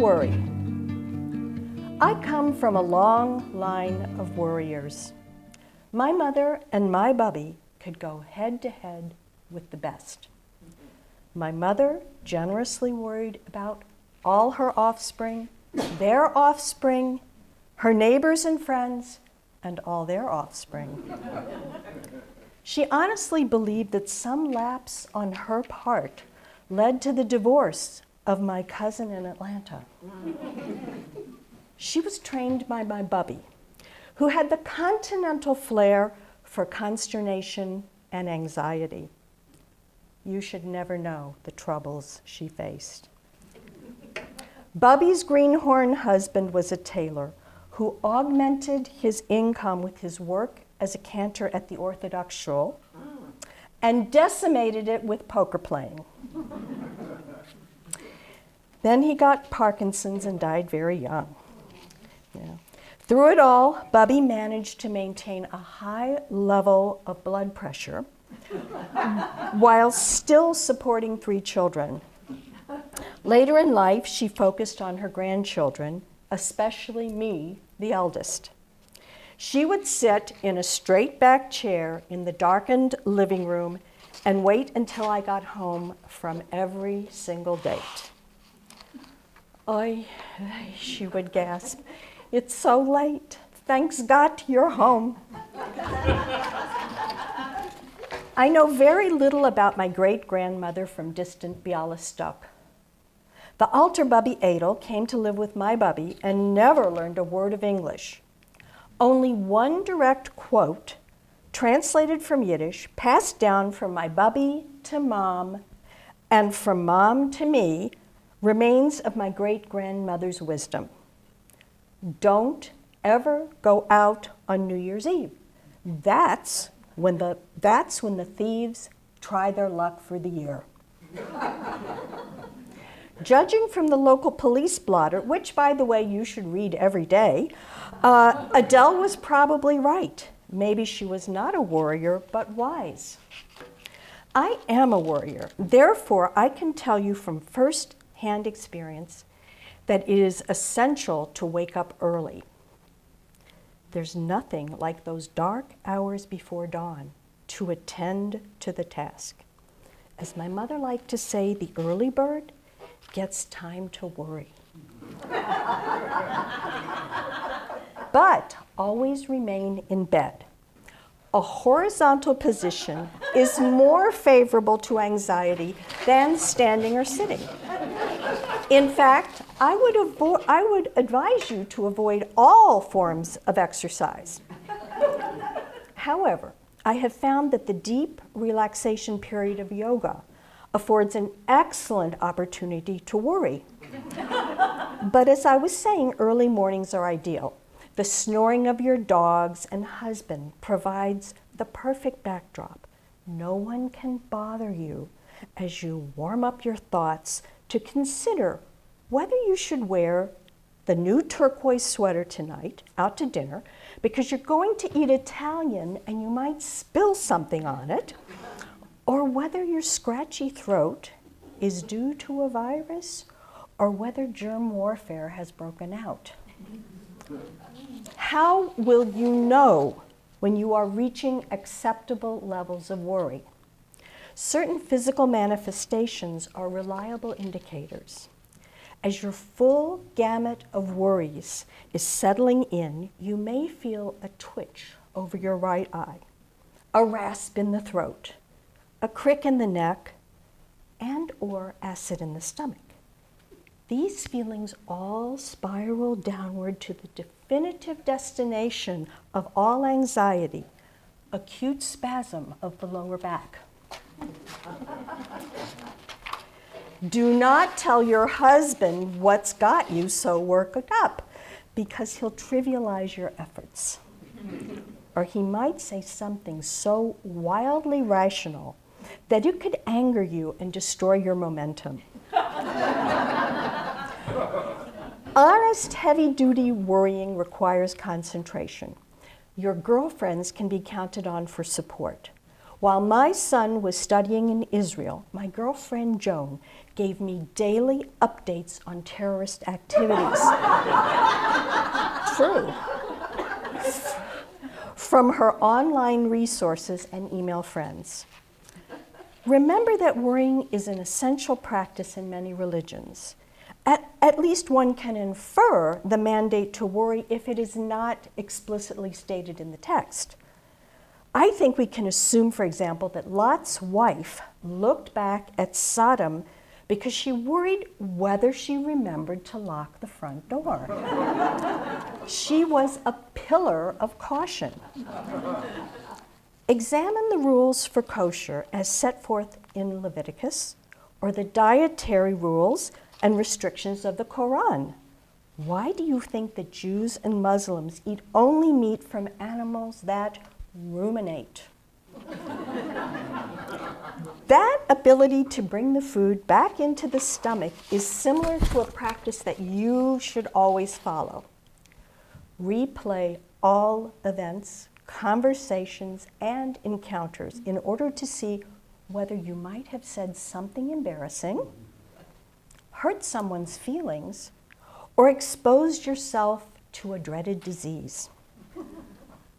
worry. I come from a long line of worriers. My mother and my bubby could go head to head with the best. My mother generously worried about all her offspring, their offspring, her neighbors and friends, and all their offspring. She honestly believed that some lapse on her part led to the divorce of my cousin in Atlanta. She was trained by my bubby, who had the continental flair for consternation and anxiety. You should never know the troubles she faced. Bubby's greenhorn husband was a tailor who augmented his income with his work as a cantor at the Orthodox shul and decimated it with poker playing. Then he got Parkinson's and died very young. Yeah. Through it all, Bubby managed to maintain a high level of blood pressure while still supporting 3 children. Later in life, she focused on her grandchildren, especially me, the eldest. She would sit in a straight-back chair in the darkened living room and wait until I got home from every single date. "Oy," she would gasp, "it's so late. Thanks God you're home." I know very little about my great-grandmother from distant Bialystok. The altar bubby Adel came to live with my bubby and never learned a word of English. Only one direct quote, translated from Yiddish, passed down from my bubby to mom and from mom to me, remains of my great-grandmother's wisdom. Don't ever go out on New Year's Eve. That's when the thieves try their luck for the year. Judging from the local police blotter, which, by the way, you should read every day, Adele was probably right. Maybe she was not a warrior, but wise. I am a warrior. Therefore, I can tell you from first-hand experience that it is essential to wake up early. There's nothing like those dark hours before dawn to attend to the task. As my mother liked to say, the early bird gets time to worry. But always remain in bed. A horizontal position is more favorable to anxiety than standing or sitting. In fact, I would advise you to avoid all forms of exercise. However, I have found that the deep relaxation period of yoga affords an excellent opportunity to worry. But as I was saying, early mornings are ideal. The snoring of your dogs and husband provides the perfect backdrop. No one can bother you as you warm up your thoughts to consider whether you should wear the new turquoise sweater tonight out to dinner because you're going to eat Italian and you might spill something on it, or whether your scratchy throat is due to a virus or whether germ warfare has broken out. How will you know when you are reaching acceptable levels of worry? Certain physical manifestations are reliable indicators. As your full gamut of worries is settling in, you may feel a twitch over your right eye, a rasp in the throat, a crick in the neck, and or acid in the stomach. These feelings all spiral downward to the definitive destination of all anxiety, acute spasm of the lower back. Do not tell your husband what's got you so worked up, because he'll trivialize your efforts. Or he might say something so wildly rational that it could anger you and destroy your momentum. Honest, heavy-duty worrying requires concentration. Your girlfriends can be counted on for support. While my son was studying in Israel, my girlfriend Joan gave me daily updates on terrorist activities. True. From her online resources and email friends. Remember that worrying is an essential practice in many religions. At least one can infer the mandate to worry if it is not explicitly stated in the text. I think we can assume, for example, that Lot's wife looked back at Sodom because she worried whether she remembered to lock the front door. She was a pillar of caution. Examine the rules for kosher as set forth in Leviticus, or the dietary rules and restrictions of the Quran. Why do you think that Jews and Muslims eat only meat from animals that ruminate? That ability to bring the food back into the stomach is similar to a practice that you should always follow. Replay all events, conversations, and encounters in order to see whether you might have said something embarrassing, hurt someone's feelings, or exposed yourself to a dreaded disease.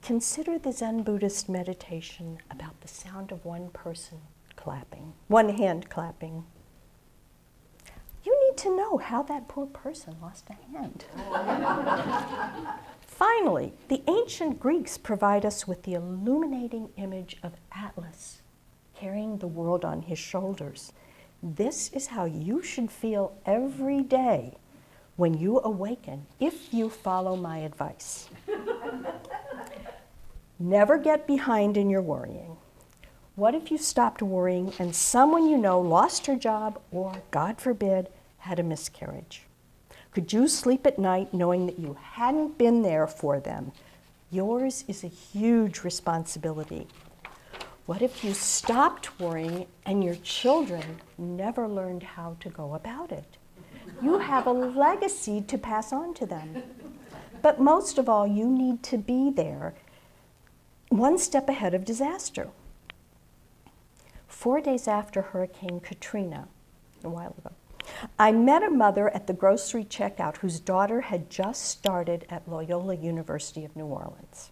Consider the Zen Buddhist meditation about the sound of one hand clapping. You need to know how that poor person lost a hand. Finally, the ancient Greeks provide us with the illuminating image of Atlas carrying the world on his shoulders. This is how you should feel every day when you awaken, if you follow my advice. Never get behind in your worrying. What if you stopped worrying and someone you know lost her job or, God forbid, had a miscarriage? Could you sleep at night knowing that you hadn't been there for them? Yours is a huge responsibility. What if you stopped worrying and your children never learned how to go about it? You have a legacy to pass on to them. But most of all, you need to be there, one step ahead of disaster. 4 days after Hurricane Katrina, a while ago, I met a mother at the grocery checkout whose daughter had just started at Loyola University of New Orleans.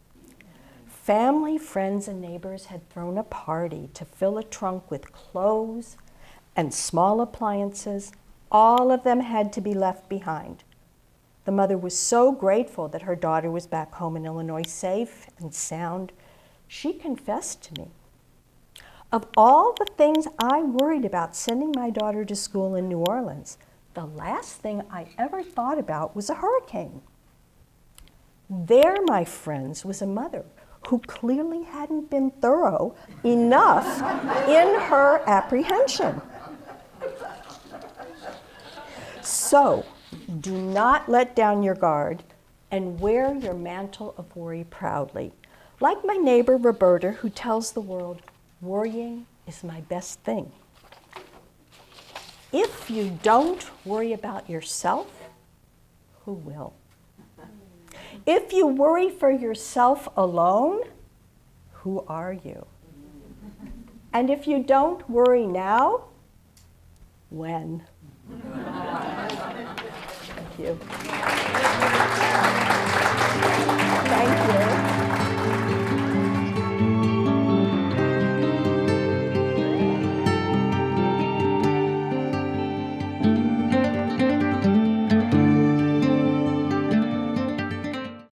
Family, friends, and neighbors had thrown a party to fill a trunk with clothes and small appliances. All of them had to be left behind. The mother was so grateful that her daughter was back home in Illinois, safe and sound. She confessed to me, of all the things I worried about sending my daughter to school in New Orleans, the last thing I ever thought about was a hurricane. There, my friends, was a mother who clearly hadn't been thorough enough in her apprehension. So, do not let down your guard and wear your mantle of worry proudly. Like my neighbor Roberta, who tells the world, worrying is my best thing. If you don't worry about yourself, who will? If you worry for yourself alone, who are you? And if you don't worry now, when? Thank you.